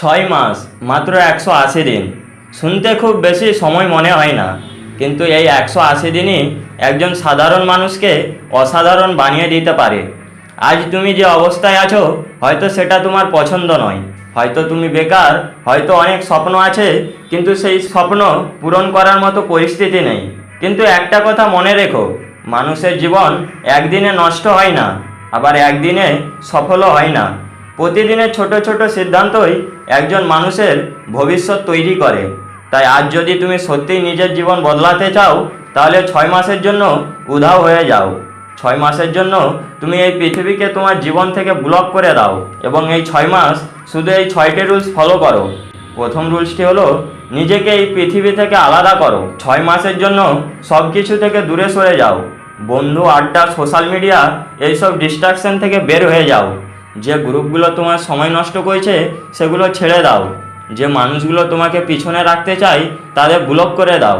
6 মাস মাত্র 180 দিন। শুনতে খুব বেশি সময় মনে হয় না, কিন্তু এই 180 দিনই একজন সাধারণ মানুষকে অসাধারণ বানিয়ে দিতে পারে। আজ তুমি যে অবস্থায় আছো, হয়তো সেটা তোমার পছন্দ নয়, হয়তো তুমি বেকার, হয়তো অনেক স্বপ্ন আছে কিন্তু সেই স্বপ্ন পূরণ করার মতো পরিস্থিতি নেই। কিন্তু একটা কথা মনে রেখো, মানুষের জীবন একদিনে নষ্ট হয় না, আবার একদিনে সফলও হয় না। প্রতিদিনের ছোট ছোট সিদ্ধান্তই একজন মানুষের ভবিষ্যৎ তৈরি করে। তাই আজ যদি তুমি সত্যিই নিজের জীবন বদলাতে চাও, তাহলে 6 মাসের জন্য উধাও হয়ে যাও। 6 মাসের জন্য তুমি এই পৃথিবীকে তোমার জীবন থেকে ব্লক করে দাও এবং এই 6 মাস শুধু এই 6টি রুলস ফলো করো। প্রথম রুলসটি হলো, নিজেকে এই পৃথিবী থেকে আলাদা করো। 6 মাসের জন্য সব কিছু থেকে দূরে সরে যাও। বন্ধু, আড্ডা, সোশ্যাল মিডিয়া, এইসব ডিস্ট্রাকশন থেকে বের হয়ে যাও। যে গ্রুপগুলো তোমার সময় নষ্ট করছে সেগুলো ছেড়ে দাও। যে মানুষগুলো তোমাকে পিছনে রাখতে চায় তাদের ব্লক করে দাও।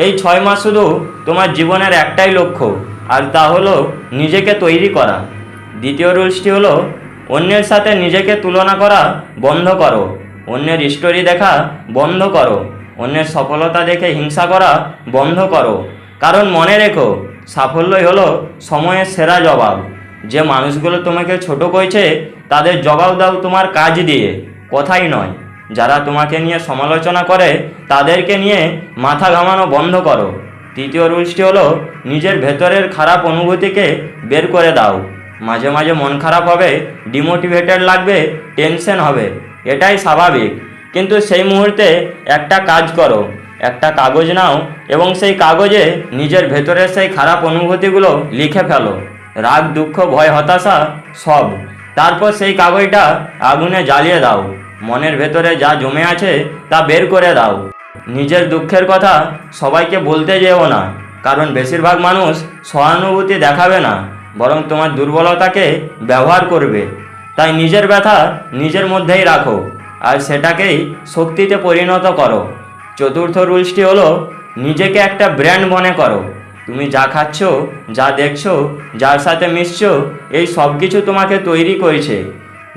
এই 6 মাস শুধু তোমার জীবনের একটাই লক্ষ্য, আর তা হলো নিজেকে তৈরি করা। দ্বিতীয় রুলসটি হলো, অন্যের সাথে নিজেকে তুলনা করা বন্ধ করো। অন্যের স্টোরি দেখা বন্ধ করো। অন্যের সফলতা দেখে হিংসা করা বন্ধ করো। কারণ মনে রেখো, সাফল্যই হলো সময়ের সেরা জবাব। যে মানুষগুলো তোমাকে ছোট করছে তাদের জবাব দাও তোমার কাজ দিয়ে, কথাই নয়। যারা তোমাকে নিয়ে সমালোচনা করে তাদেরকে নিয়ে মাথা ঘামানো বন্ধ করো। তৃতীয় রুলসটি হলো, নিজের ভেতরের খারাপ অনুভূতিকে বের করে দাও। মাঝে মাঝে মন খারাপ হবে, ডিমোটিভেটেড লাগবে, টেনশন হবে, এটাই স্বাভাবিক। কিন্তু সেই মুহূর্তে একটা কাজ করো, একটা কাগজ নাও এবং সেই কাগজে নিজের ভেতরের সেই খারাপ অনুভূতিগুলো লিখে ফেলো। রাগ, দুঃখ, ভয়, হতাশা সব। তারপর সেই কাগজটা আগুনে জ্বালিয়ে দাও। মনের ভেতরে যা জমে আছে তা বের করে দাও। নিজের দুঃখের কথা সবাইকে বলতে যেও না, কারণ বেশিরভাগ মানুষ সহানুভূতি দেখাবে না, বরং তোমার দুর্বলতাকে ব্যবহার করবে। তাই নিজের ব্যথা নিজের মধ্যেই রাখো আর সেটাকেই শক্তিতে পরিণত করো। চতুর্থ রুলসটি হলো, নিজেকে একটা ব্র্যান্ড মনে করো। তুমি যা খাচ্ছ, যা দেখছো, যার সাথে মিশছো, এই সব কিছু তোমাকে তৈরি করেছে।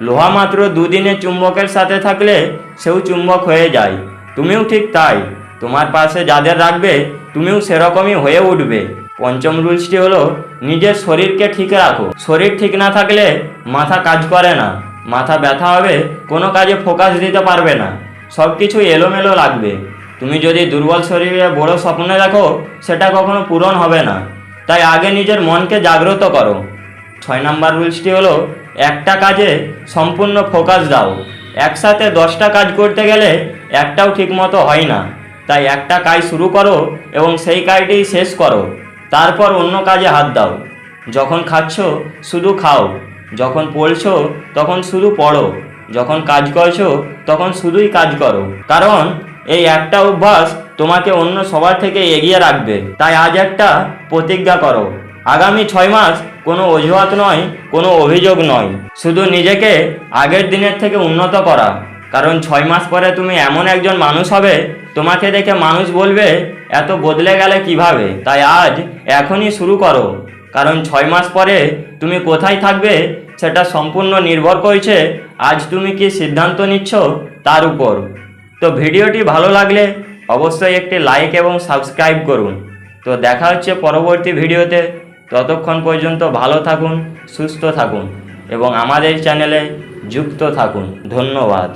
লোহা মাত্র দুদিনে চুম্বকের সাথে থাকলে সেও চুম্বক হয়ে যায়। তুমিও ঠিক তাই। তোমার পাশে যাদের রাখবে তুমিও সেরকমই হয়ে উঠবে। পঞ্চম রুলসটি হলো, নিজের শরীরকে ঠিক রাখো। শরীর ঠিক না থাকলে মাথা কাজ করে না, মাথা ব্যথা হবে, কোনো কাজে ফোকাস দিতে পারবে না, সব কিছু এলোমেলো লাগবে। তুমি যদি দুর্বল শরীরে বড় স্বপ্ন দেখো, সেটা কখনো পূরণ হবে না। তাই আগে নিজের মনকে জাগ্রত করো। 6 নম্বর রুলসটি হলো, একটা কাজে সম্পূর্ণ ফোকাস দাও। একসাথে 10টা কাজ করতে গেলে একটাও ঠিকমতো হয় না। তাই একটা কাজ শুরু করো এবং সেই কাজটি শেষ করো। তারপর অন্য কাজে হাত দাও। যখন খাচ্ছ শুধু খাও, যখন পড়ছো তখন শুধু পড়ো, যখন কাজ করছো তখন শুধুই কাজ করো। কারণ এই একটা অভ্যাস তোমাকে অন্য সবার থেকে এগিয়ে রাখবে। তাই আজ একটা প্রতিজ্ঞা করো, আগামী 6 মাস কোনো অজুহাত নয়, কোনো অভিযোগ নয়, শুধু নিজেকে আগের দিনের থেকে উন্নত করা। কারণ 6 মাস পরে তুমি এমন একজন মানুষ হবে, তোমাকে দেখে মানুষ বলবে এত বদলে গেলে কিভাবে। তাই আজ এখনই শুরু করো, কারণ 6 মাস পরে তুমি কোথায় থাকবে সেটা সম্পূর্ণ নির্ভর করছে আজ তুমি কি সিদ্ধান্ত নিচ্ছ তার উপর। তো ভিডিওটি ভালো লাগলে অবশ্যই একটি লাইক এবং সাবস্ক্রাইব করুন। তো দেখা হচ্ছে পরবর্তী ভিডিওতে। ততক্ষণ পর্যন্ত ভালো থাকুন, সুস্থ থাকুন এবং আমাদের চ্যানেলে যুক্ত থাকুন। ধন্যবাদ।